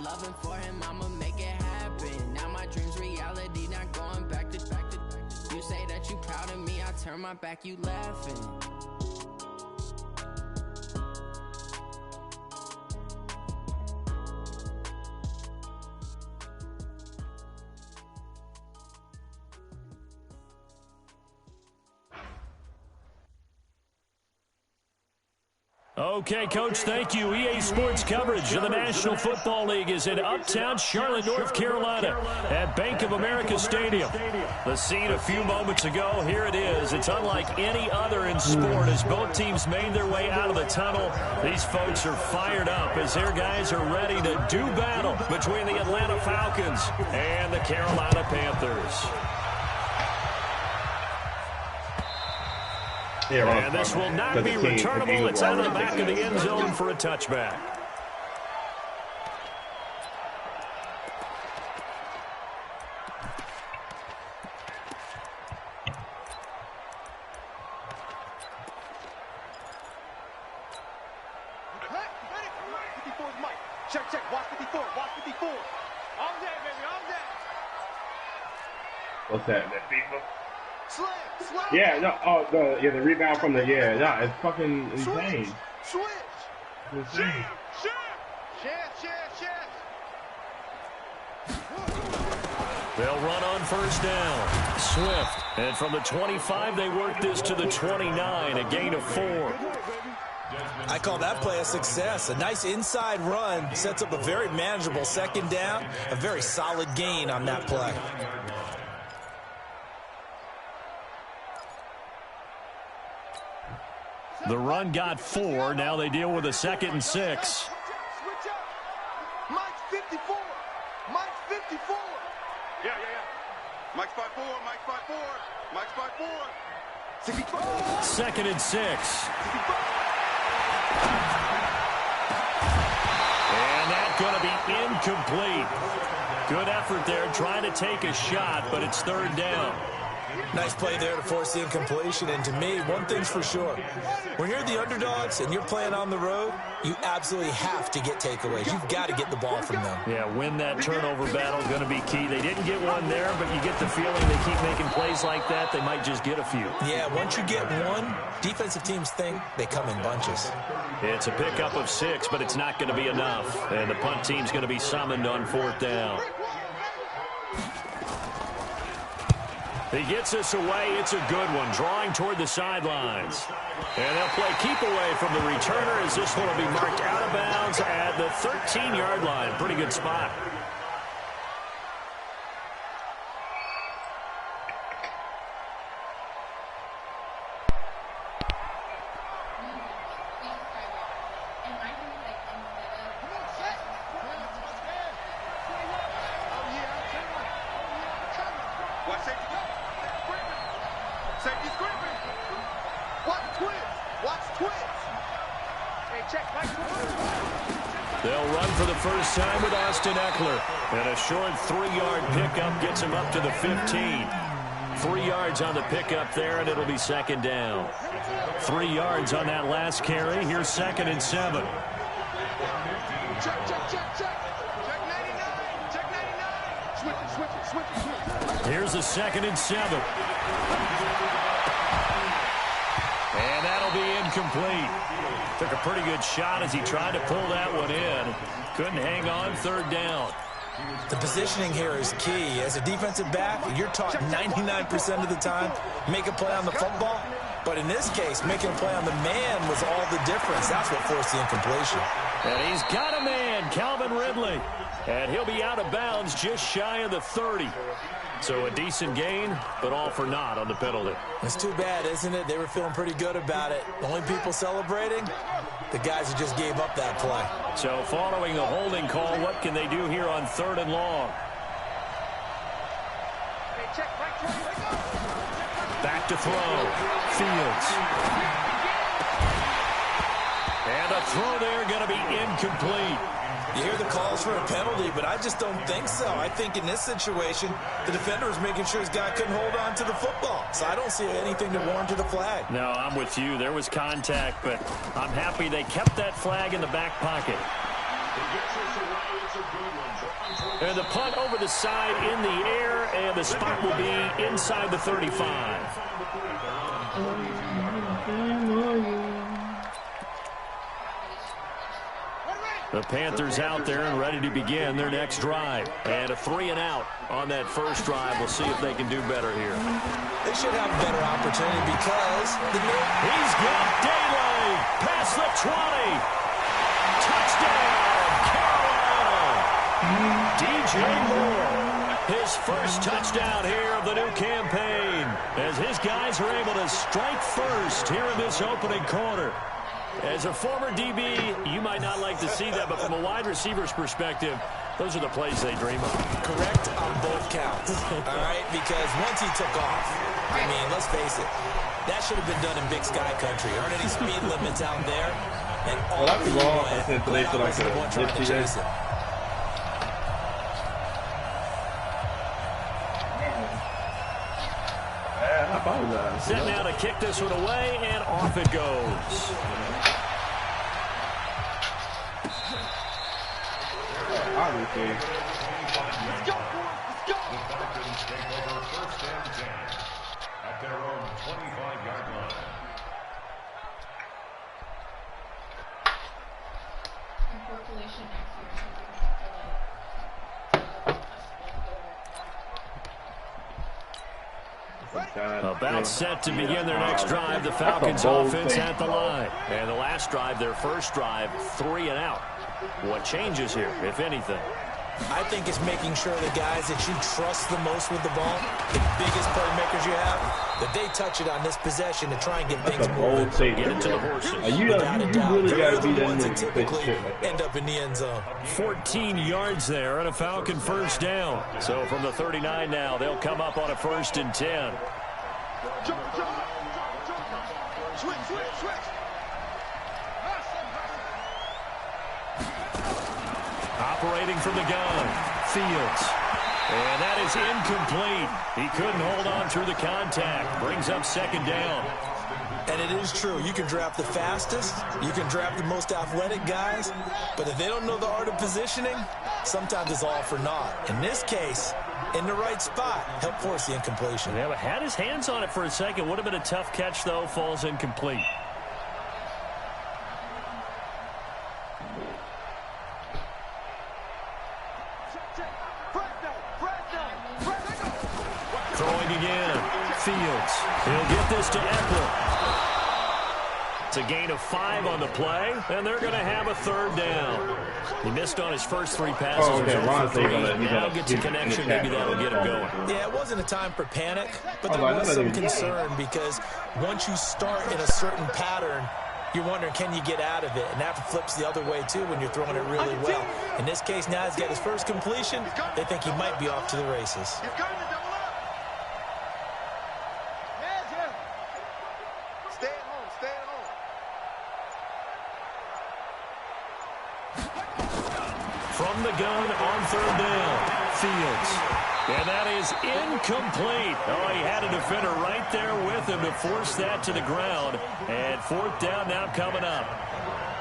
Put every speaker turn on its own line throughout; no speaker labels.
loving for him, I'ma make it happen. Now my dreams reality, not going back to. You say that you proud of me, I turn my back, you laughing.
Okay, Coach, thank you. EA Sports coverage of the National Football League is in uptown Charlotte, North Carolina at Bank of America Stadium. The scene a few moments ago, here it is. It's unlike any other in sport as both teams made their way out of the tunnel. These folks are fired up as their guys are ready to do battle between the Atlanta Falcons and the Carolina Panthers. And this will not be returnable. It's out of the back of the end zone for a touchback.
Check, check, watch 54, watch 54. All day, baby, all day.
What's that FIFA?
Slam.
Yeah, no, the rebound from the, it's fucking insane.
Switch.
It's insane.
Chance.
They'll run on first down. Swift. And from the 25, they work this to the 29, a gain of 4.
I call that play a success. A nice inside run sets up a very manageable second down, a very solid gain on that play.
The run got 4. Now they deal with a 2nd and 6.
Switch up. Mike's 54. Yeah. Mike's 5-4. 64.
2nd and 6. And that's going to be incomplete. Good effort there trying to take a shot, but it's 3rd down.
Nice play there to force the incompletion, and to me, one thing's for sure. When you're the underdogs and you're playing on the road, you absolutely have to get takeaways. You've got to get the ball from them.
Yeah, win that turnover battle is going to be key. They didn't get one there, but you get the feeling they keep making plays like that, they might just get a few.
Yeah, once you get one, defensive teams think they come in bunches.
It's a pickup of 6, but it's not going to be enough. And the punt team's going to be summoned on 4th down. He gets this away. It's a good one, drawing toward the sidelines. And they'll play keep away from the returner as this one will be marked out of bounds at the 13-yard line. Pretty good spot. They'll run for the first time with Austin Eckler. And a short 3-yard pickup gets him up to the 15. 3 yards on the pickup there, and it'll be 2nd down. 3 yards on that last carry. Here's 2nd and 7. Here's a 2nd and 7. And that'll be incomplete. Took a pretty good shot as he tried to pull that one in. Couldn't hang on. 3rd down.
The positioning here is key. As a defensive back, you're taught 99% of the time, make a play on the football. But in this case, making a play on the man was all the difference. That's what forced the incompletion.
And he's got a man, Calvin Ridley. And he'll be out of bounds just shy of the 30. So a decent gain, but all for naught on the penalty.
It's too bad, isn't it? They were feeling pretty good about it. The only people celebrating, the guys who just gave up that play.
So following the holding call, what can they do here on 3rd and long? Back to throw. Fields. And a throw there going to be incomplete.
You hear the calls for a penalty, but I just don't think so. I think in this situation, the defender was making sure his guy couldn't hold on to the football. So I don't see anything to warrant to the flag.
No, I'm with you. There was contact, but I'm happy they kept that flag in the back pocket. And the punt over the side in the air, and the spot will be inside the 35. The Panthers out there and ready to begin their next drive. And a 3-and-out on that first drive. We'll see if they can do better here.
They should have a better opportunity because
he's got daylight past the 20. Touchdown, Carolina. DJ Moore, his first touchdown here of the new campaign, as his guys are able to strike first here in this opening quarter. As a former DB, you might not like to see that, but from a wide receiver's perspective, those are the plays they dream of.
Correct on both counts, all right? Because once he took off, I mean, let's face it, that should have been done in Big Sky country. Aren't any speed limits out there? And all the one trying to chase it.
Set now to kick this one away, and off it goes.
Obviously.
Let's go, boys. Let's go. The Falcons take over first and 10 at their own 25-yard line.
About set to begin their next drive. The Falcons offense at the line. And the last drive, their first drive, 3-and-out. What changes here, if anything?
I think it's making sure the guys that you trust the most with the ball, the biggest playmakers you have, that they touch it on this possession to try and get things moving.
Get it to the horses.
You really got to be
ones that typically end up in the end zone.
14 yards there and a Falcon first down. So from the 39 now, they'll come up on a 1st and 10.
Switch.
Operating from the gun, Fields. And that is incomplete. He couldn't hold on through the contact. Brings up 2nd down.
And it is true. You can draft the fastest. You can draft the most athletic guys. But if they don't know the art of positioning, sometimes it's all for naught. In this case, in the right spot, help force the incompletion.
Yeah, but had his hands on it for a second. Would have been a tough catch, though. Falls incomplete. Throwing again. Fields. He'll get this to Eckler. It's a gain of 5 on the play, and they're going to have a 3rd down. He missed on his first 3 passes. Now gets a connection. Maybe that'll get him going.
Yeah, it wasn't a time for panic, but there was some concern because once you start in a certain pattern, you're wondering, can you get out of it? And that flips the other way, too, when you're throwing it really well. In this case, now he's got his first completion. They think he might be off to the races.
From the gun on 3rd down, Fields. And that is incomplete. Oh, he had a defender right there with him to force that to the ground. And 4th down now coming up.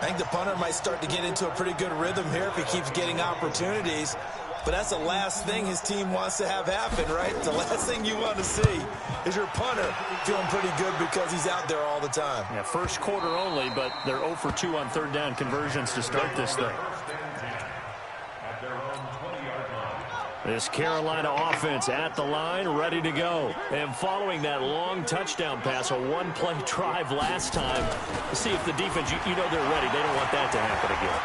I think the punter might start to get into a pretty good rhythm here if he keeps getting opportunities. But that's the last thing his team wants to have happen, right? The last thing you want to see is your punter feeling pretty good because he's out there all the time.
Yeah, first quarter only, but they're 0 for 2 on 3rd down conversions to start this thing. This Carolina offense at the line, ready to go. And following that long touchdown pass, a one-play drive last time, see if the defense, you know they're ready. They don't want that to happen again.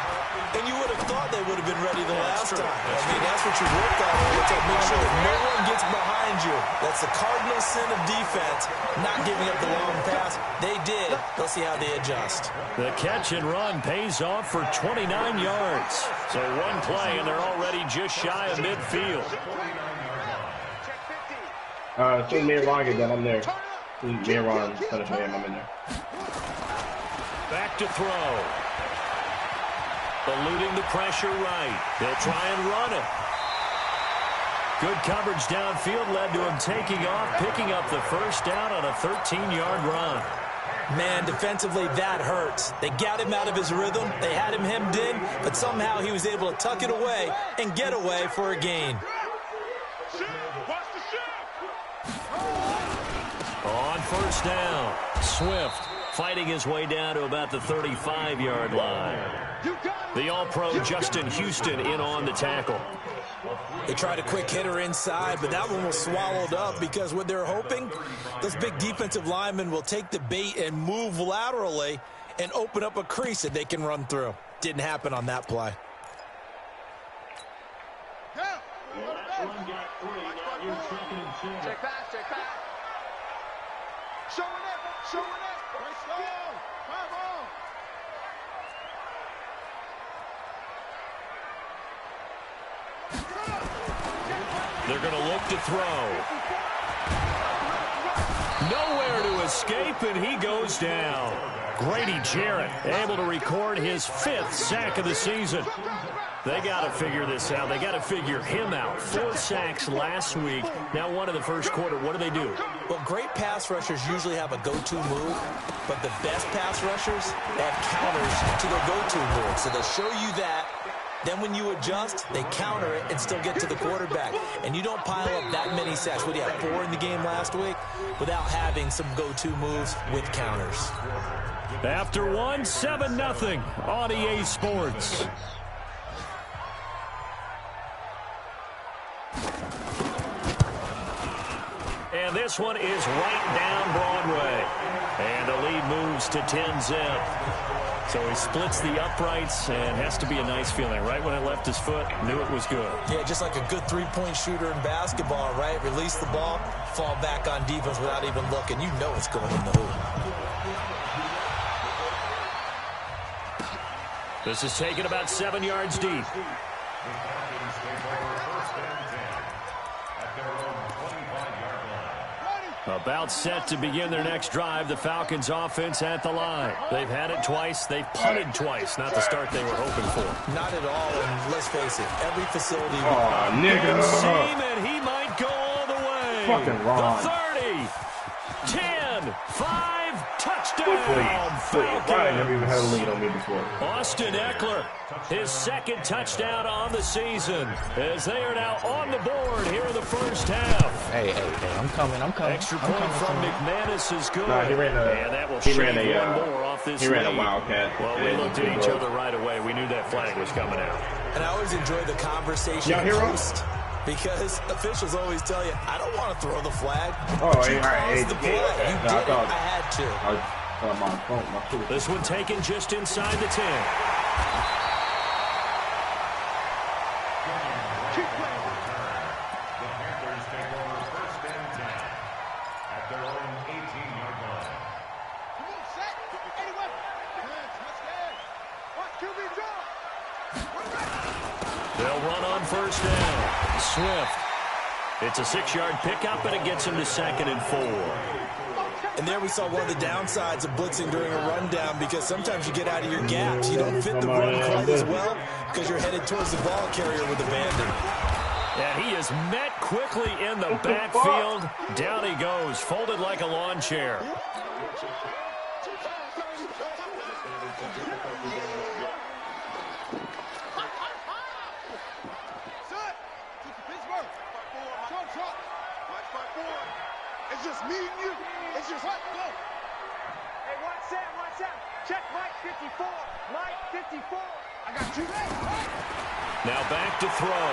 And you would have thought they would have been ready the last time. I mean, that's what you work on all the time. Make sure that no one gets behind you. That's the cardinal sin of defense, not giving up the long pass. They did. Let's see how they adjust.
The catch and run pays off for 29 yards. So one play, and they're already just shy of midfield.
Soon me and Ron get done, I'm there. Soon me and Ron finish my game, I'm in there.
Back to throw. Eluding the pressure right. They'll try and run it. Good coverage downfield led to him taking off, picking up the 1st down on a 13-yard run.
Man, defensively, that hurts. They got him out of his rhythm. They had him hemmed in, but somehow he was able to tuck it away and get away for a gain.
On first down, Swift fighting his way down to about the 35-yard line. The All-Pro Justin Houston in on the tackle.
They tried a quick hitter inside, but that one was swallowed up because what they're hoping, those big defensive linemen will take the bait and move laterally and open up a crease that they can run through. Didn't happen on that play.
Check back. Showing it. Let's go. Come on.
They're going to look to throw. Nowhere to escape, and he goes down. Grady Jarrett able to record his 5th sack of the season. They got to figure this out. They got to figure him out. 4 sacks last week. Now one in the first quarter. What do?
Well, great pass rushers usually have a go-to move, but the best pass rushers have counters to their go-to move. So they'll show you that. Then when you adjust, they counter it and still get to the quarterback. And you don't pile up that many sacks. What do you have, 4 in the game last week? Without having some go-to moves with counters.
After 1, 7-0 on EA Sports. And this one is right down Broadway. And the lead moves to 10-zip. So he splits the uprights and has to be a nice feeling. Right when it left his foot, knew it was good.
Yeah, just like a good three-point shooter in basketball, right? Release the ball, fall back on defense without even looking. You know it's going in the hoop.
This is taken about 7 yards deep. About set to begin their next drive. The Falcons offense at the line. They've had it twice. They've punted twice. Not the start they were hoping for.
Not at all. And let's face it, every facility.
Oh, nigga.
Seam, and he might go all the way.
Fucking wrong.
The 30, 10, 5, touchdown.
I never even had a lead on me before.
Austin Eckler, his 2nd touchdown on the season, as they are now on the board here in the first half.
Hey, I'm coming.
Extra point from McManus is good.
Nah, he ran
and that will shave one more off this
He ran a
lead.
wildcat.
Well, we looked at each other right away. We knew that flag was coming out.
And I always enjoy the conversation post because officials always tell you, I don't want to throw the flag.
Oh,
but you caused the play. You did it.
I
had to.
This one taken just inside the 10. They'll run on first down. Swift. It's a 6-yard pickup, and it gets him to 2nd and 4.
And there we saw one of the downsides of blitzing during a rundown because sometimes you get out of your gaps. You don't fit the run quite as well because you're headed towards the ball carrier with abandon.
And he is met quickly in the backfield. Down he goes, folded like a lawn chair.
It's just me and you. It's just what? Go. Hey, watch out. Check Mike 54. Mike 54. I got you.
Now back to throw.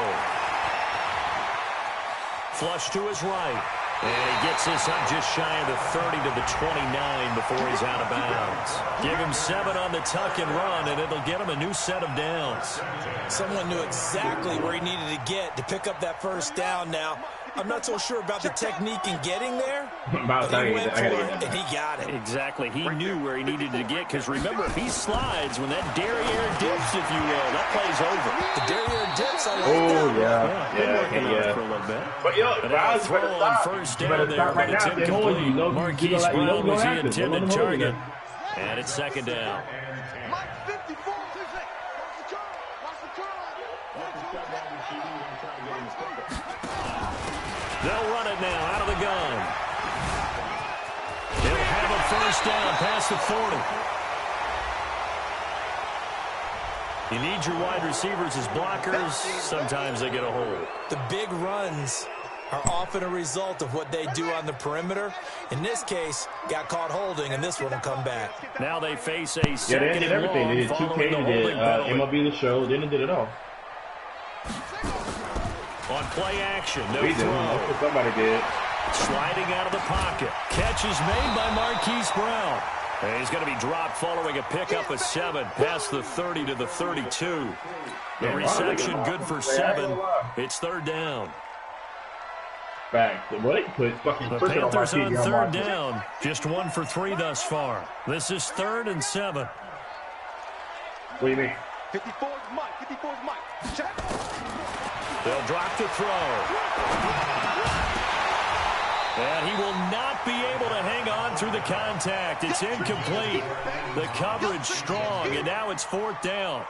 Flush to his right. And he gets this up just shy of the 30 to the 29 before he's out of bounds. Give him 7 on the tuck and run, and it'll get him a new set of downs.
Someone knew exactly where he needed to get to pick up that first down. Now, I'm not so sure about the technique in getting there, but he went for it, and he got it.
Exactly. He knew where he needed to get, because remember, if he slides, when that derriere dips, if you will, that play's over.
The derriere dips, I like that.
Yeah.
For a little bit.
But, yo,
But throw on first down there, but it's incomplete. Marquise Brown was the intended target, and it's 2nd down.
Mike 54.
They'll run it now out of the gun. They'll have a first down past the 40. You need your wide receivers as blockers. Sometimes they get a hold.
The big runs are often a result of what they do on the perimeter. In this case, got caught holding, and this one will come back.
Now they face a second
they did everything. They did 2K, they did MLB The Show. Then they did it all.
On play action, no
We
throw.
did. That's what somebody did.
Sliding out of the pocket. Catch is made by Marquise Brown. And he's going to be dropped following a pickup of 7 past the 30 to the 32. The reception good for 7. It's third down.
Fact. Well, they put fucking
The
pushing on
Panthers on
my
third down. Just 1 for 3 thus far. This is 3rd and 7.
What do you mean?
54 is Mike. 54 is Mike. Check.
They'll drop to throw. And he will not be able to hang on through the contact. It's incomplete. The coverage strong, and now it's 4th down.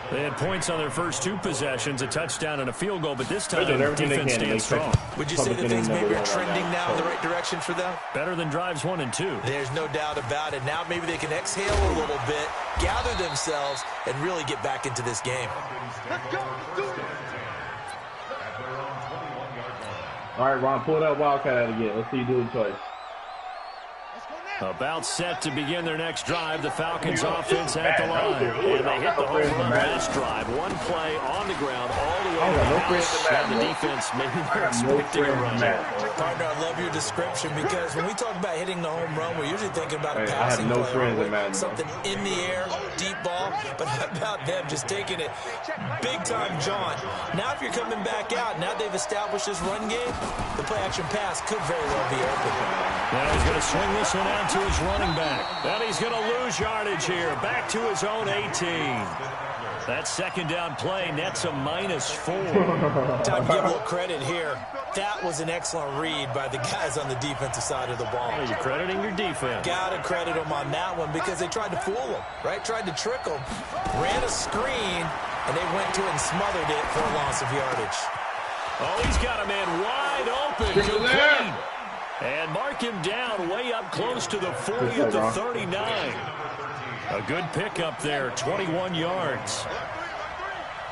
They had points on their first 2 possessions, a touchdown and a field goal, but this time defense stands strong.
Would you say that things maybe are trending now in the right direction for them?
Better than drives 1 and 2.
There's no doubt about it. Now maybe they can exhale a little bit, gather themselves, and really get back into this game.
Let's go. Let's do it.
All right, Ron, pull that Wildcat out again. Let's see you do the choice.
About set to begin their next drive. The Falcons offense at the line. And they hit the home run last drive. 1 play on the ground all the way to the house. And the defense maybe they're expecting a run.
Partner, I love your description because when we talk about hitting the home run, we're usually thinking about a passing play. Something in the air, deep ball. But how about them just taking it big-time jaunt? Now if you're coming back out, now they've established this run game, the play-action pass could very well be open.
Now he's going to swing this one out to his running back. And he's going to lose yardage here. Back to his own 18. That second down play nets a -4.
Time to give a little credit here. That was an excellent read by the guys on the defensive side of the ball.
Well, you're crediting your defense.
Got to credit them on that one because they tried to fool them, right? Tried to trick them. Ran a screen, and they went to it and smothered it for a loss of yardage.
Oh, he's got a man wide open. Complete. And mark him down way up close to the 40 at the 39. A good pickup there, 21 yards.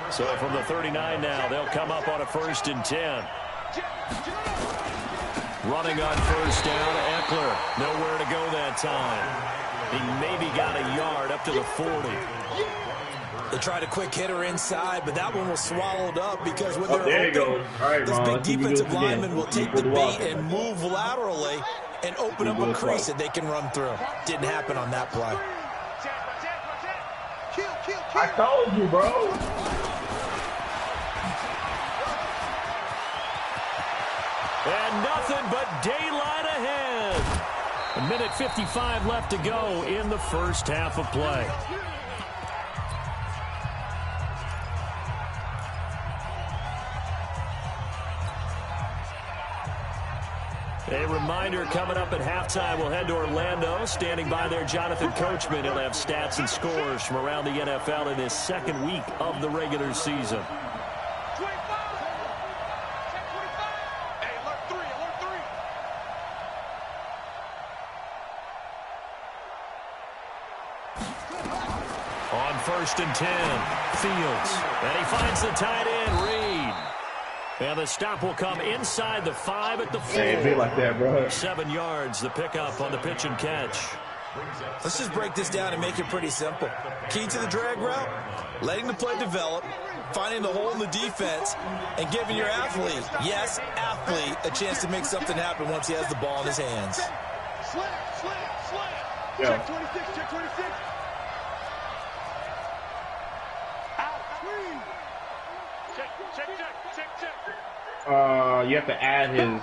So from the 39 now, they'll come up on a 1st and 10. Running on 1st down, Eckler. Nowhere to go that time. He maybe got a yard up to the 40.
They tried a quick hitter inside, but that one was swallowed up because when they're
there you go. All right,
this
Ron,
big defensive lineman will take the bait and move laterally and open up a crease that they can run through. Didn't happen on that play.
I told you, bro.
And nothing but daylight ahead. 1:55 left to go in the first half of play. A reminder coming up at halftime, we'll head to Orlando. Standing by there, Jonathan Coachman. He'll have stats and scores from around the NFL in his 2nd week of the regular season. On 1st and 10, Fields. And he finds the tight end, Reed. And the stop will come inside the 5 at the 4.
Hey, be like that, bro.
7 yards, the pickup on the pitch and catch.
Let's just break this down and make it pretty simple. Key to the drag route, letting the play develop, finding the hole in the defense, and giving your athlete, yes, athlete, a chance to make something happen once he has the ball in his hands.
Slant.
Yeah.
Check 26, check 26. Out, screen. Check.
You have to add his,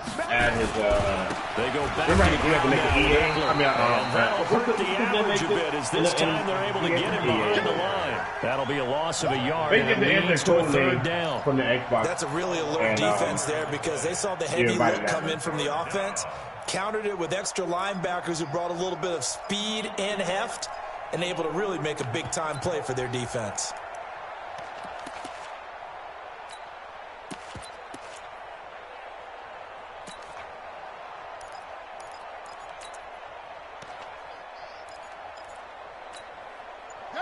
They go back
remember,
to the
you have to make
ground
an
now.
EA? I mean,
And that'll
what's
hurt
the
the average a bit as this time they're able to get him behind the line. That'll be a loss of a yard,
They
and
get the
it leads to a 3rd down.
from the Xbox.
That's a really alert defense there because they saw the heavy look come in from the offense, countered it with extra linebackers who brought a little bit of speed and heft, and able to really make a big-time play for their defense.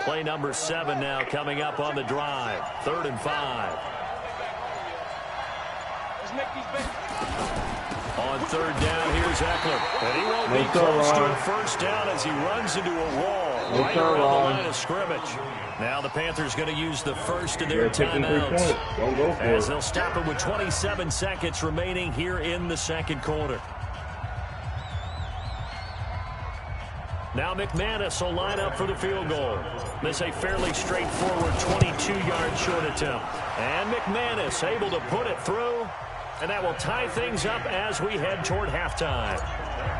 Play number 7 now coming up on the drive. 3rd and 5. On 3rd down, here's Eckler. And he won't be close to a first down as he runs into a wall right around the line of scrimmage. Now the Panthers going to use the first of their timeouts as they'll stop it with 27 seconds remaining here in the second quarter. Now McManus will line up for the field goal. This a fairly straightforward 22-yard short attempt. And McManus able to put it through. And that will tie things up as we head toward halftime.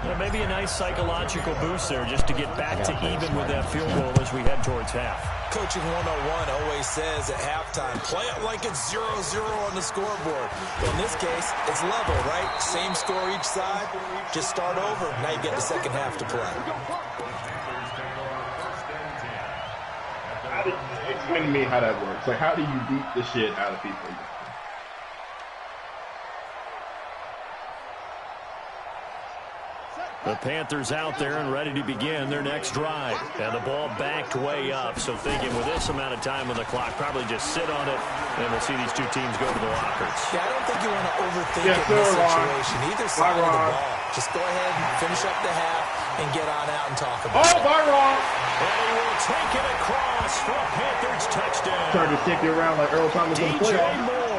Well, maybe a nice psychological boost there just to get back to even with that field goal as we head towards half.
Coaching 101 always says at halftime, play it like it's 0-0 on the scoreboard. But in this case, it's level, right? Same score each side. Just start over. Now you get the second half to play.
Explain to me how that works. Like, how do you beat the shit out of people?
The Panthers out there and ready to begin their next drive. And the ball backed way up. So thinking with this amount of time on the clock, probably just sit on it, and we'll see these two teams go to the lockers.
Yeah, I don't think you want to overthink it in this situation. Either side of the ball. Just go ahead and finish up the half and get on out and talk about it.
Oh, Byron!
And he will take it across for a Panthers touchdown.
Trying to stick you around like Earl Thomas in the playoffs.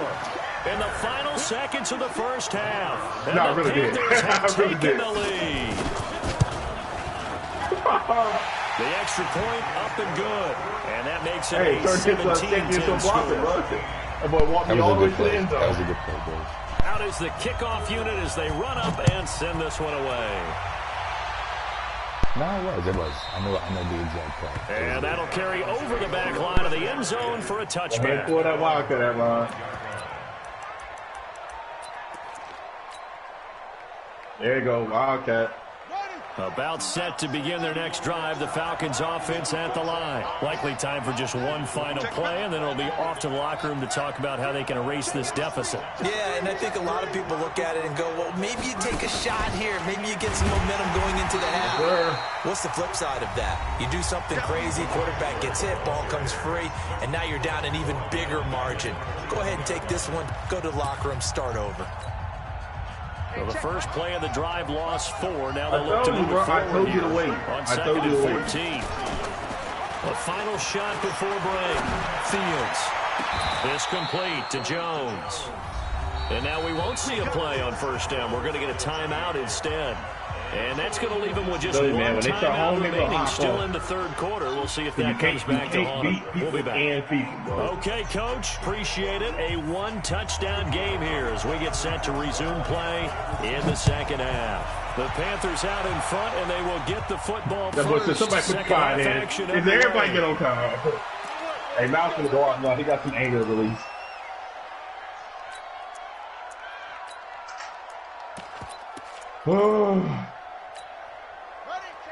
In the final seconds of the first half. And
no, I really
did.
I really did.
The lead. The extra point up and good. And that makes it a 17-10 score.
That boy walked me all the way to the end zone.
That was a good play, boys.
Out is the kickoff unit as they run up and send this one away.
No, it was. I know the exact play.
And that'll carry over the back line of the end zone for a touchback.
Pull that wildcat, that line. There you go, wildcat.
About set to begin their next drive. The Falcons offense at the line. Likely time for just one final play, and then it'll be off to the locker room to talk about how they can erase this deficit.
Yeah, and I think a lot of people look at it and go, well, maybe you take a shot here. Maybe you get some momentum going into the half.
Sure.
What's the flip side of that? You do something crazy, quarterback gets hit, ball comes free, and now you're down an even bigger margin. Go ahead and take this one, go to the locker room, start over.
So the first play of the drive lost 4. Now they'll look to move it forward.
I told you to wait.
On 2nd and 14. A final shot before break. Fields. This complete to Jones. And now we won't see a play on first down. We're going to get a timeout instead. And that's going to leave them with just one timeout remaining still in the third quarter. We'll see if that comes back to haunt them. We'll be back. Okay, Coach. Appreciate it. A one-touchdown game here as we get set to resume play in the second half. The Panthers out in front, and they will get the football first.
Somebody put five in. If everybody get on time. Hey, Mouse going to go off now. He got some anger release. Oh.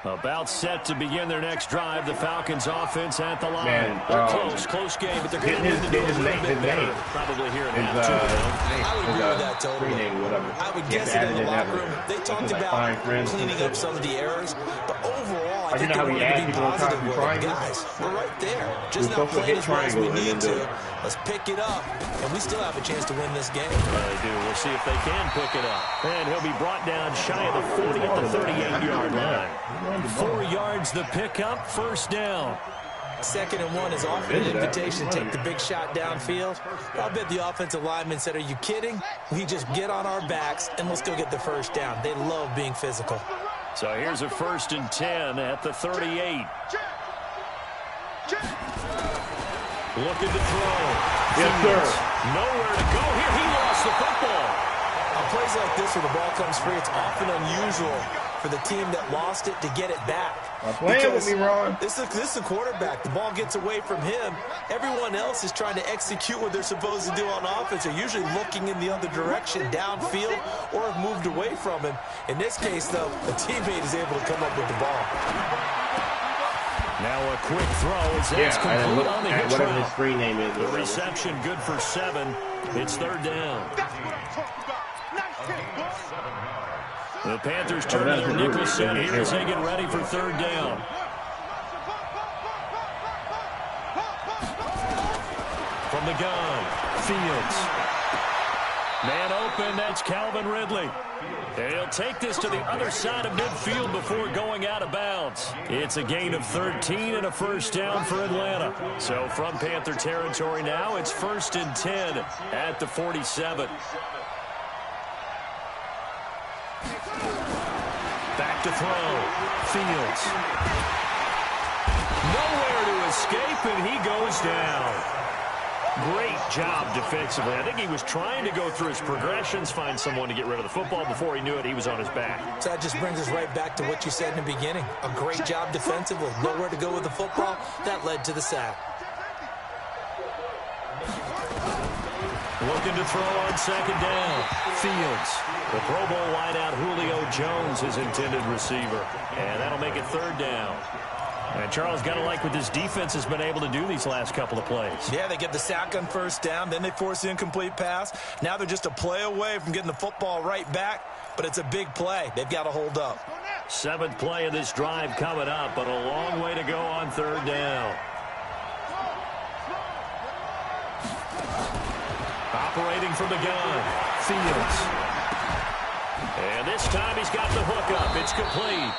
About set to begin their next drive. The Falcons offense at the line. They're close game, but they're going to need to do a little bit better. Probably here in half 2.
I would agree with that totally. I would guess it in the locker room. They talked about cleaning up some of the errors, but overall, I think they wanted to be positive with it. Guys, we're right there. Just not playing as well as we need to. Let's pick it up, and we still have a chance to win this game.
They do. We'll see if they can pick it up. And he'll be brought down shy of the 40 at the 38-yard line. 4 yards the pickup, first down.
2nd and 1 is offered an invitation to take the big shot downfield. I'll bet the offensive lineman said, are you kidding? We just get on our backs and let's go get the first down. They love being physical.
So here's a 1st and 10 at the 38. Looking to throw.
Yes, sir.
Nowhere to go here. He lost the football.
On plays like this where the ball comes free, it's often unusual for the team that lost it to get it back.
Playing with me, Ron.
This is a quarterback. The ball gets away from him. Everyone else is trying to execute what they're supposed to do on offense. They're usually looking in the other direction, downfield, or have moved away from him. In this case, though, a teammate is able to come up with the ball.
Now a quick throw as that's complete on the hitch
whatever
route.
his screen name is.
The reception good for 7. It's 3rd down. The Panthers turn to their nickel set here as they get ready for 3rd down. From the gun, Fields. Man open, that's Calvin Ridley. And he'll take this to the other side of midfield before going out of bounds. It's a gain of 13 and a first down for Atlanta. So from Panther territory now, it's 1st and 10 at the 47. Back to throw. Fields. Nowhere to escape, and he goes down. Great job defensively. I think he was trying to go through his progressions, find someone to get rid of the football. Before he knew it, he was on his back.
So that just brings us right back to what you said in the beginning. A great job defensively. Nowhere to go with the football. That led to the sack.
Looking to throw on 2nd down. Fields. The Pro Bowl wideout Julio Jones, his intended receiver. And that'll make it 3rd down. And Charles, got to like what this defense has been able to do these last couple of plays.
Yeah, they get the sack on 1st down, then they force the incomplete pass. Now they're just a play away from getting the football right back, but it's a big play. They've got to hold up.
7th play of this drive coming up, but a long way to go on 3rd down. Operating from the gun, Fields. And this time he's got the hook up. It's complete.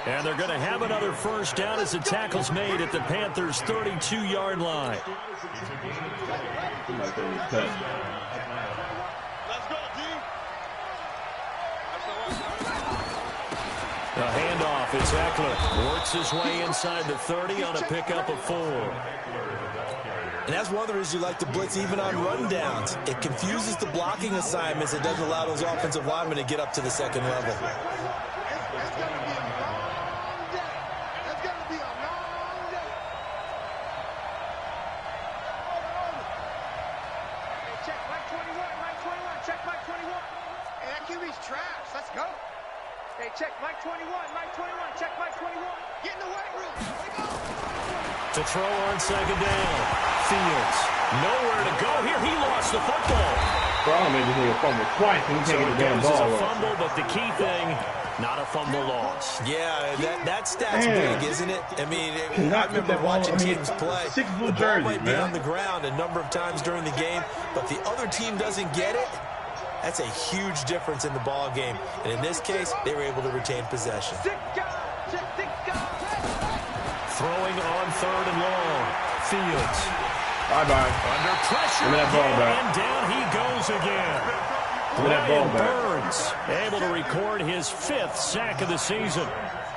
And they're going to have another first down as the tackle's made at the Panthers' 32-yard line.
Let's go, D.
A handoff. It's Eckler. Works his way inside the 30 on a pickup of 4.
And that's one of the reasons you like to blitz even on rundowns. It confuses the blocking assignments. It doesn't allow those offensive linemen to get up to the 2nd level.
Check Mike 21, Mike 21, check Mike 21. Get in the weight room. Wake up.
To throw on 2nd down. Fields. Nowhere to go here. He lost the football.
Problem is he fumbled twice and he can't get the damn ball.
A fumble, but the key thing, not a fumble loss.
Yeah, that stat's big, isn't it? I mean, I remember watching teams play.
6 blue
the ball
jerseys,
might be on the ground a number of times during the game, but the other team doesn't get it. That's a huge difference in the ball game. And in this case, they were able to retain possession.
Throwing on 3rd and long. Fields.
Bye-bye.
Under pressure.
Give me that ball back.
And down he goes again.
Give me that ball back.
Burns able to record his 5th sack of the season.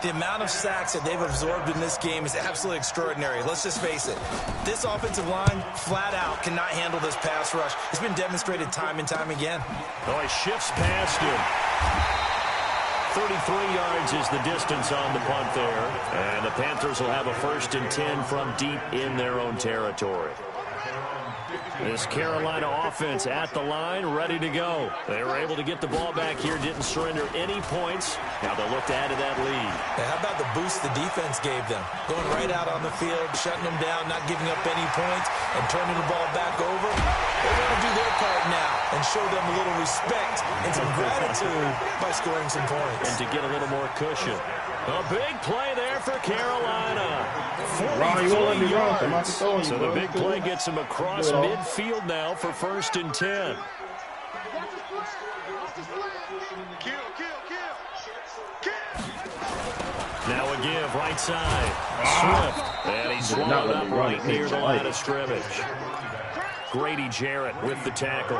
The amount of sacks that they've absorbed in this game is absolutely extraordinary. Let's just face it. This offensive line, flat out, cannot handle this pass rush. It's been demonstrated time and time again.
Oh, he shifts past him. 33 yards is the distance on the punt there. And the Panthers will have a 1st and 10 from deep in their own territory. This Carolina offense at the line, ready to go. They were able to get the ball back here, didn't surrender any points. Now they'll look to add to that lead.
Now, how about the boost the defense gave them? Going right out on the field, shutting them down, not giving up any points, and turning the ball back over. They want to do their part now and show them a little respect and some gratitude by scoring some points.
And to get a little more cushion. A big play there for Carolina. 43 yards. So the big play gets him across midfield now for 1st and 10. Now a give, right side. Swift. And he's swallowed up right near the line of scrimmage. Grady Jarrett with the tackle.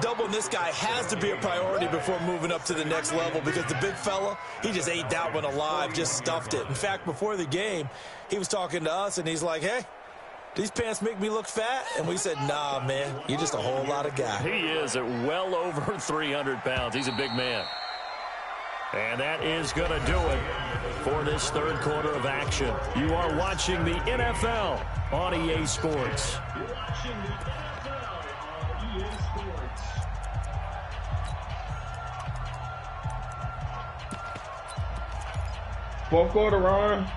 Doubling this guy has to be a priority before moving up to the next level because the big fella, he just ate that one alive, just stuffed it. In fact, before the game, he was talking to us, and he's like, hey, these pants make me look fat? And we said, nah, man, you're just a whole lot of guy.
He is at well over 300 pounds. He's a big man. And that is going to do it for this 3rd quarter of action. You are watching the NFL on EA Sports.
Fourth quarter, Ron.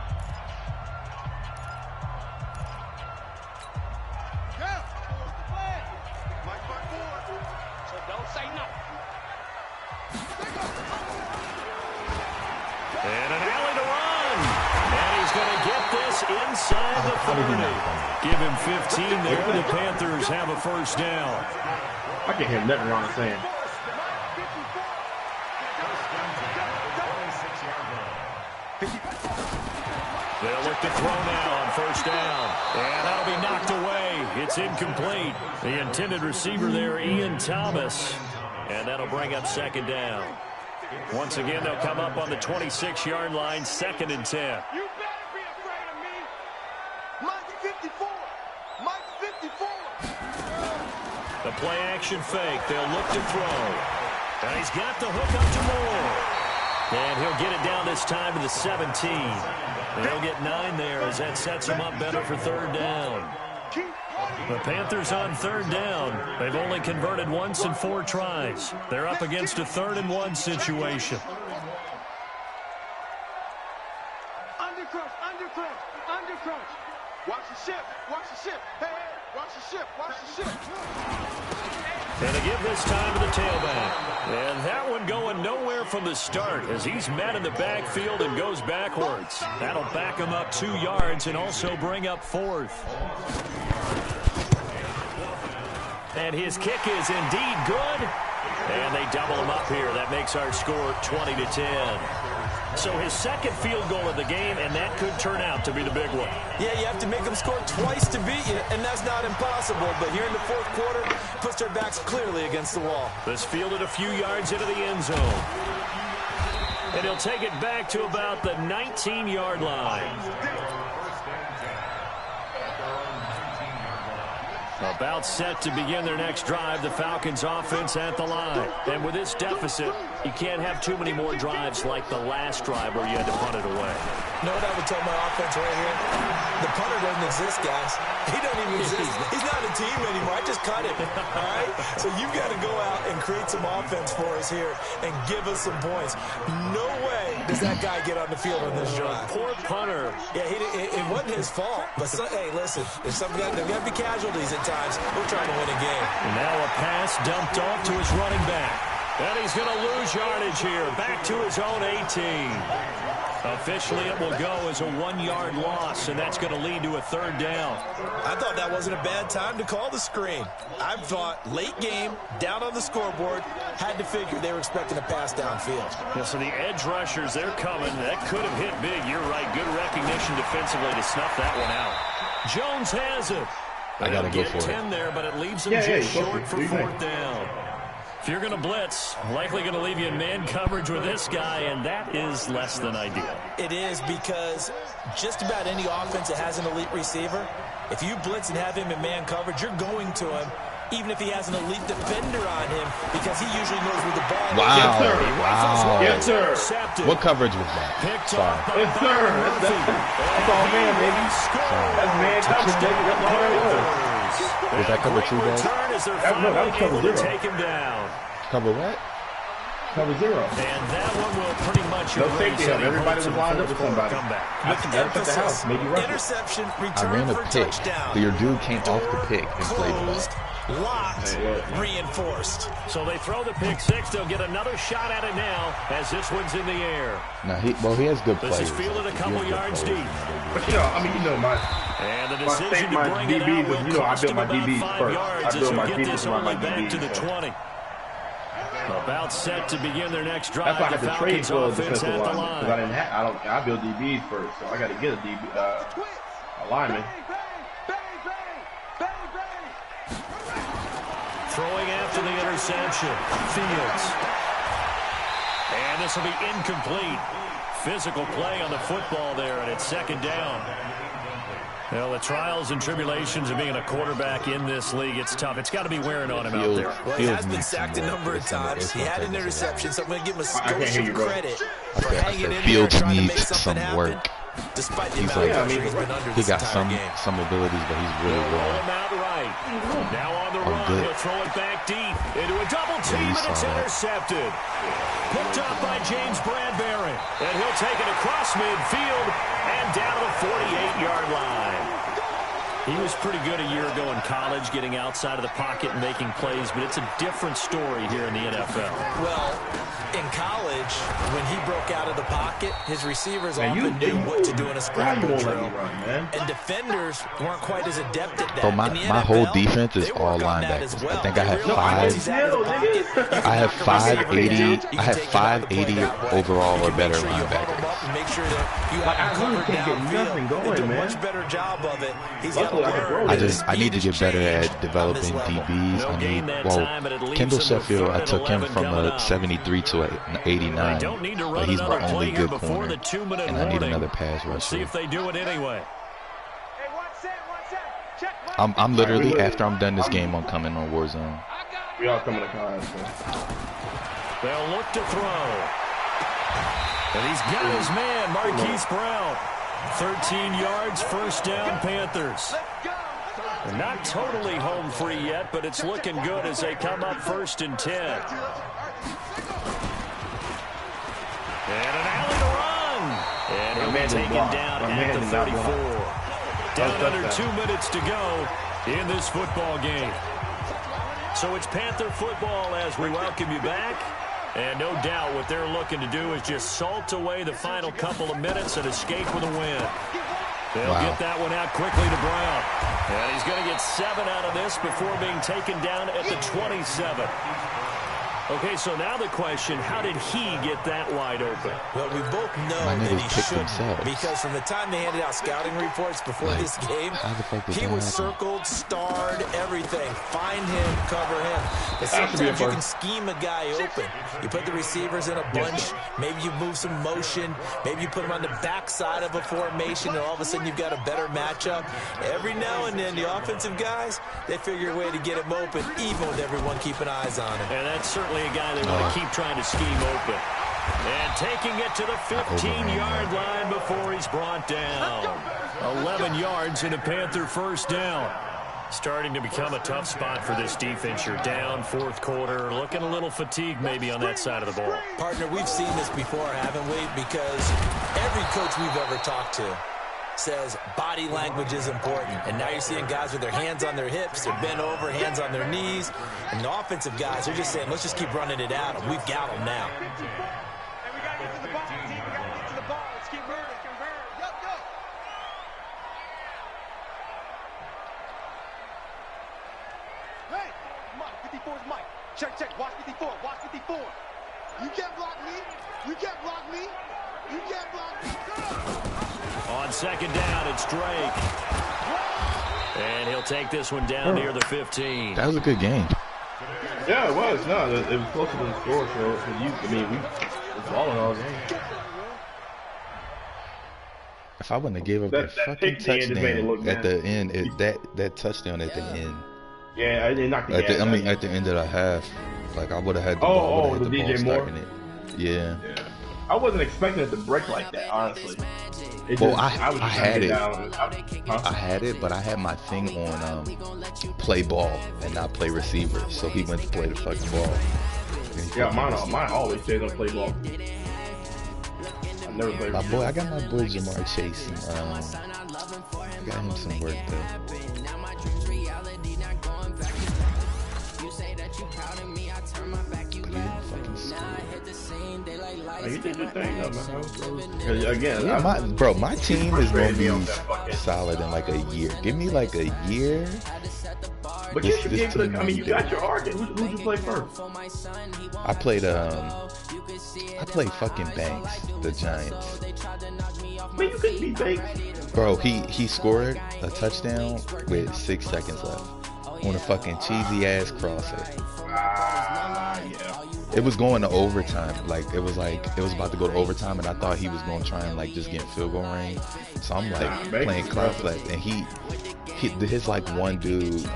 And an alley to run. And he's going to get this inside the 30. Give him 15 there. The Panthers have a first down.
I can't hear nothing Ron is saying.
They'll look to throw now on first down. And that'll be knocked away. It's incomplete. The intended receiver there, Ian Thomas. And that'll bring up second down. Once again, they'll come up on the 26-yard line, 2nd and 10.
You better be afraid of me. Mike 54. Mike 54.
The play-action fake. They'll look to throw. And he's got the hook up to Moore. And he'll get it down this time to the 17. And he'll get 9 there as that sets him up better for third down. The Panthers on third down. They've only converted once in 4 tries. They're up against a 3rd and 1 situation.
Undercrush, undercrush, undercrush. Watch the ship, watch the ship. Hey, hey, watch the ship, watch the ship.
And they give this time to the tailback. And that one going nowhere from the start as he's met in the backfield and goes backwards. That'll back him up 2 yards and also bring up 4th. And his kick is indeed good. And they double him up here. That makes our score 20-10. So his 2nd field goal of the game, and that could turn out to be the big one.
Yeah, you have to make them score twice to beat you, and that's not impossible. But here in the 4th quarter, puts their backs clearly against the wall.
This fielded a few yards into the end zone. And he'll take it back to about the 19-yard line. About set to begin their next drive, the Falcons offense at the line. And with this deficit, you can't have too many more drives like the last drive where you had to punt it away.
You know what I would tell my offense right here? The punter doesn't exist, guys. He doesn't even exist. He's not a team anymore. I just cut him. All right? So you've got to go out and create some offense for us here and give us some points. No way does that guy get on the field on this drive.
Poor punter.
Yeah, it wasn't his fault. But, hey, listen, there's got to be casualties at times. We're trying to win a game.
And now a pass dumped off to his running back. And he's going to lose yardage here. Back to his own 18. Officially, it will go as a 1-yard loss, and that's going to lead to a 3rd down.
I thought that wasn't a bad time to call the screen. I thought late game, down on the scoreboard, had to figure they were expecting a pass downfield.
Yeah, so the edge rushers, they're coming. That could have hit big. You're right. Good recognition defensively to snuff that one out. Jones has it.
I got to go for
10
it.
there, but it leaves him just short for 4th down. If you're going to blitz, likely going to leave you in man coverage with this guy, and that is less than ideal.
It is because just about any offense that has an elite receiver, if you blitz and have him in man coverage, you're going to him, even if he has an elite defender on him, because he usually knows where the ball is.
Wow.
Yes, sir.
Wow.
Yes, sir.
What coverage was that? Sorry.
Yes, sir. That's all man, baby. That's man coverage, baby. That's all that was.
Was that cover 2, guys?
No, that was cover 0.
Take him down.
Cover what?
Cover 0.
And that one will pretty much
No safety help. Everybody was lined up with somebody.
Emphasis, interception, return for touchdown.
So your dude came off the pick and played the ball.
Locked, reinforced.
So they throw the pick 6. They'll get another shot at it now as this one's in the air.
Now he has good players.
This is fielded a couple yards deep.
But
And the decision to bring it out will cost him about 5 yards as he'll get this all the way back to the 20. About set to begin their next drive.
That's why I had to trade for a defensive
at the
line. Because I build DBs first, so I got to get a lineman.
Throwing after the interception. Fields. And this will be incomplete. Physical play on the football there, and it's 2nd down. Well, the trials and tribulations of being a quarterback in this league, it's tough. It's got to be wearing on him out there.
Well, he has been sacked a number of times. He had an interception, so I'm going to give him some credit for hanging in there and trying to make something happen. Despite the amount of pressure he's been under this entire game.
Some abilities, but he's really
roll him out right. Now on the run, he'll throw it back deep into a double team, and it's intercepted. Picked up by James Bradbury, and he'll take it across midfield and down to the 48-yard line. He was pretty good a year ago in college, getting outside of the pocket and making plays, but it's a different story here in the NFL.
Well, in college, when he broke out of the pocket, his receivers often knew what to do in a scramble drill. And defenders weren't quite as adept at that.
So my whole defense is all linebackers.
Well.
I think I have 580 overall or better linebackers.
Make sure that you have covered downfield. They do a much better job of it. He's got
I need to get better at developing DBs. Kendall Sheffield, I took him from a 73 to an 89, but he's my only good corner, and I need another pass rusher.
See if they do it anyway.
I'm literally, after I'm done this game, I'm coming on Warzone.
We all coming to class.
They'll look to throw. And he's got his man, Marquise Brown. 13 yards, first down, Panthers. They're not totally home free yet, but it's looking good as they come up 1st and 10. And an alley to run. And he'll be taken down at the 34. Down under 2 minutes to go in this football game. So it's Panther football as we welcome you back. And no doubt what they're looking to do is just salt away the final couple of minutes and escape with a win. They'll get that one out quickly to Brown. And he's going to get 7 out of this before being taken down at the 27. Okay, so now the question, how did he get that wide open?
Well, we both know that he shouldn't, because from the time they handed out scouting reports before this game, he was circled, starred, everything. Find him, cover him. But sometimes you can scheme a guy open. You put the receivers in a bunch, maybe you move some motion, maybe you put them on the backside of a formation, and all of a sudden you've got a better matchup. Every now and then, the offensive guys, they figure a way to get him open, even with everyone keeping eyes on him.
And that's certainly a guy they want to keep trying to scheme open. And taking it to the 15-yard line before he's brought down. 11 yards in a Panther first down. Starting to become a tough spot for this defense. You're down, 4th quarter, looking a little fatigued maybe on that side of the ball.
Partner, we've seen this before, haven't we? Because every coach we've ever talked to says body language is important. And now you're seeing guys with their hands on their hips, they're bent over, hands on their knees. And the offensive guys are just saying, let's just keep running it at them. We've got them now.
And we got to get to the ball, team. We got to get to the ball. Let's keep moving. Go, go. Hey, Mike, 54 is Mike. Check. Watch 54. Watch 54. You can't block me. You can't block me. You can't block me.
On second down, it's Drake. And he'll take this one down near the 15.
That was a good game.
Yeah, it was. No, it was closer than the score. So, we was balling all game.
If I wouldn't have gave up that fucking touchdown at the end, that touchdown at the end.
Yeah, I didn't knock the
at the end of the half, like I would have had the ball.
The DJ Moore.
Yeah.
I wasn't expecting it to break like that, honestly.
I had it. I had it, but I had my thing on play ball and not play receiver. So he went to play the fucking ball.
Yeah, mine always stays on play ball. I never played receiver.
I got my boy Jamar Chase. I got him some work though.
You did your thing, though, man. Again,
yeah, my team is going to be solid in like a year. Give me like a year.
But you got your argument. Who'd you play first?
I played fucking Banks, the Giants.
Man, you couldn't beat Banks.
Bro, he scored a touchdown with 6 seconds left on a fucking cheesy ass crosser.
Yeah.
It was going to overtime. It was about to go to overtime, and I thought he was going to try and like just get in field goal range. So I'm like playing cloud flat, and his like one dude,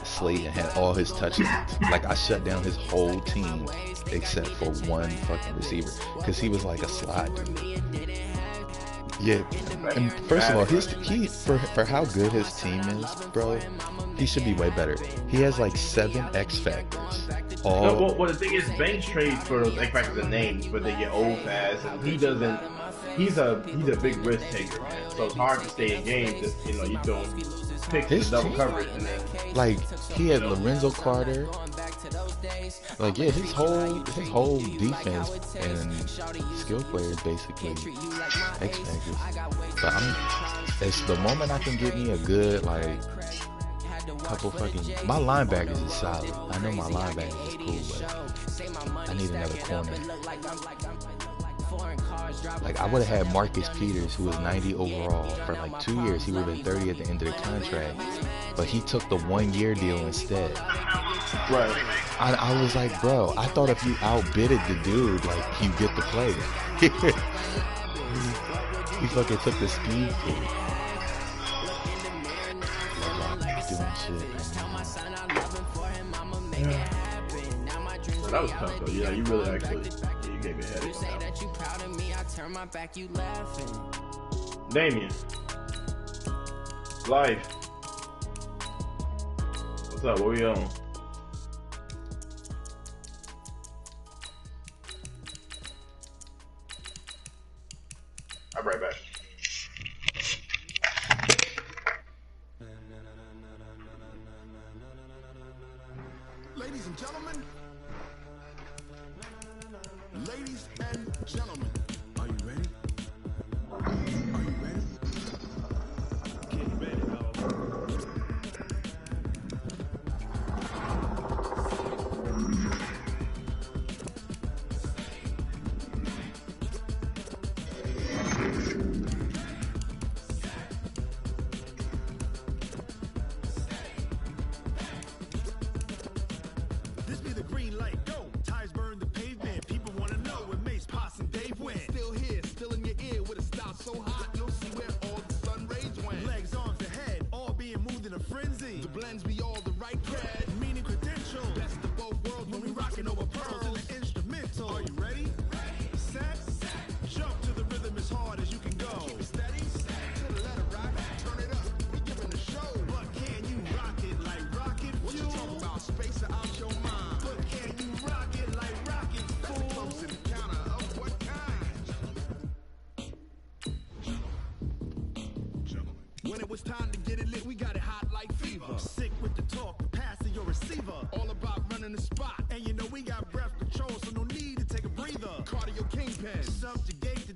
Slayton, had all his touchdowns. Like I shut down his whole team except for one fucking receiver because he was like a slot dude. Yeah, and first of all, for how good his team is, bro, he should be way better. He has like 7 X factors.
Well, the thing is, Banks trades for those X factors and names, but they get old fast, and he doesn't. He's a big risk taker, man. So it's hard to stay in games if you're doing His double coverage, and then
like he had Lorenzo Carter. Like yeah, his whole defense and skill players basically X factors. But it's the moment I can get me a good like couple fucking my linebackers is solid. I know my linebackers is cool, but I need another corner. Like I would have had Marcus Peters, who was 90 overall for like 2 years. He would have been 30 at the end of the contract, but he took the 1 year deal instead.
Right.
I was like, bro, I thought if you outbidded the dude, like you get the play. He fucking took the speed through. Doing shit.
Yeah. Well, that was tough though. Yeah, you really actually you gave me a headache. Damien. Life. What's up? What we on? I'll be right back.
Ladies and gentlemen, ladies and gentlemen, are you ready? Are you ready? Get ready, dog. This be the green light, go. Tires burn the pavement. People wanna know where Mace, Potts, and Dave went. Still here, still in your ear with a style so hot, you'll see where all the sun rays went. Legs, arms, the head, all being moved in a frenzy. The blends be all the right cred, meaning credential. Best of both worlds when we rockin' over pearls and the instrumental. Are you ready? Set, jump to the rhythm as hard as you can go. Keep it steady, to the letter rock, turn it up, we giving the show. But can you rock it like rocket fuel? What you talking about, space out your mind? But can you rock it like rocket fuel? That's a close encounter of what kind? Gentlemen. When it was time to get it lit, we got it hot like fever. Sick with the talk, pass to your receiver. All about running the spot. And you know we got breath control, so no need to take a breather. Cardio kingpin, subjugate the